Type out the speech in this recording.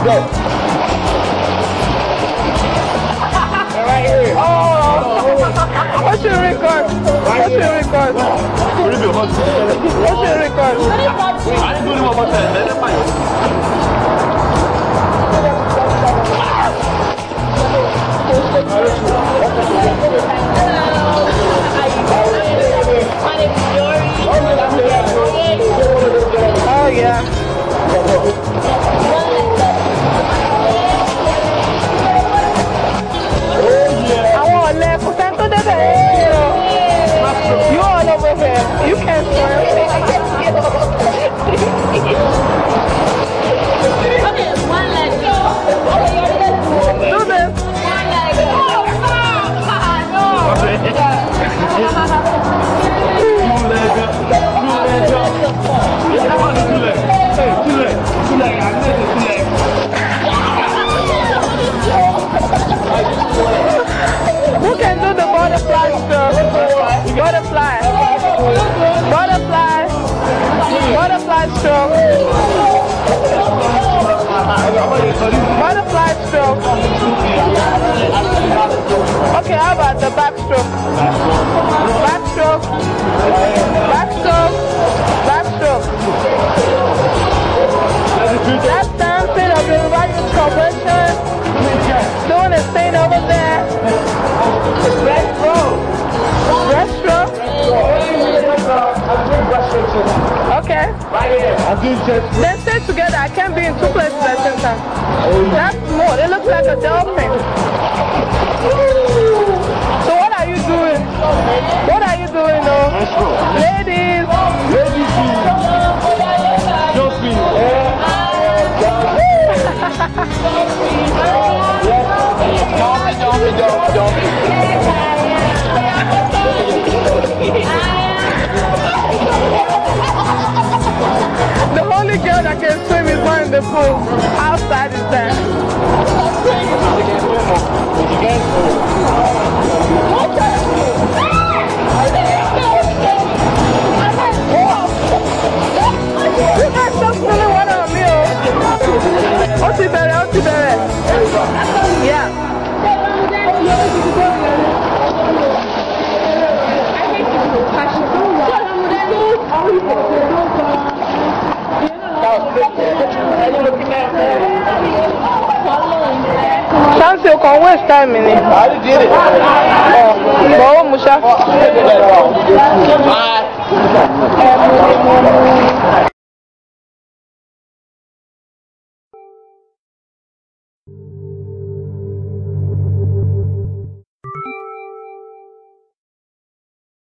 Go. Right here. Oh. What's your record? What's your record? What's your record? I didn't do any more about that. That's fine. Oh yeah. You all over here. You can't swim. Okay, one leg. Do this. One leg. Who can do the butterfly stroke? Butterfly. Butterfly. Butterfly stroke. Butterfly stroke. Okay, how about the backstroke? Backstroke. Backstroke. Backstroke. That's dancing of the right corporation. Doing a thing over there. Breaststroke. Breaststroke. Okay. Then stay together. I can't be in two places at the same time. That's more. It looks like a dolphin. So what are you doing? What are you doing though? Ladies. Jumping. The only girl that can swim is one in the pool. Outside is there. You guys stop spilling water on me, oh. Otibere. Yeah. Chance you can waste time in it. I did it. Oh, Musha. Bye.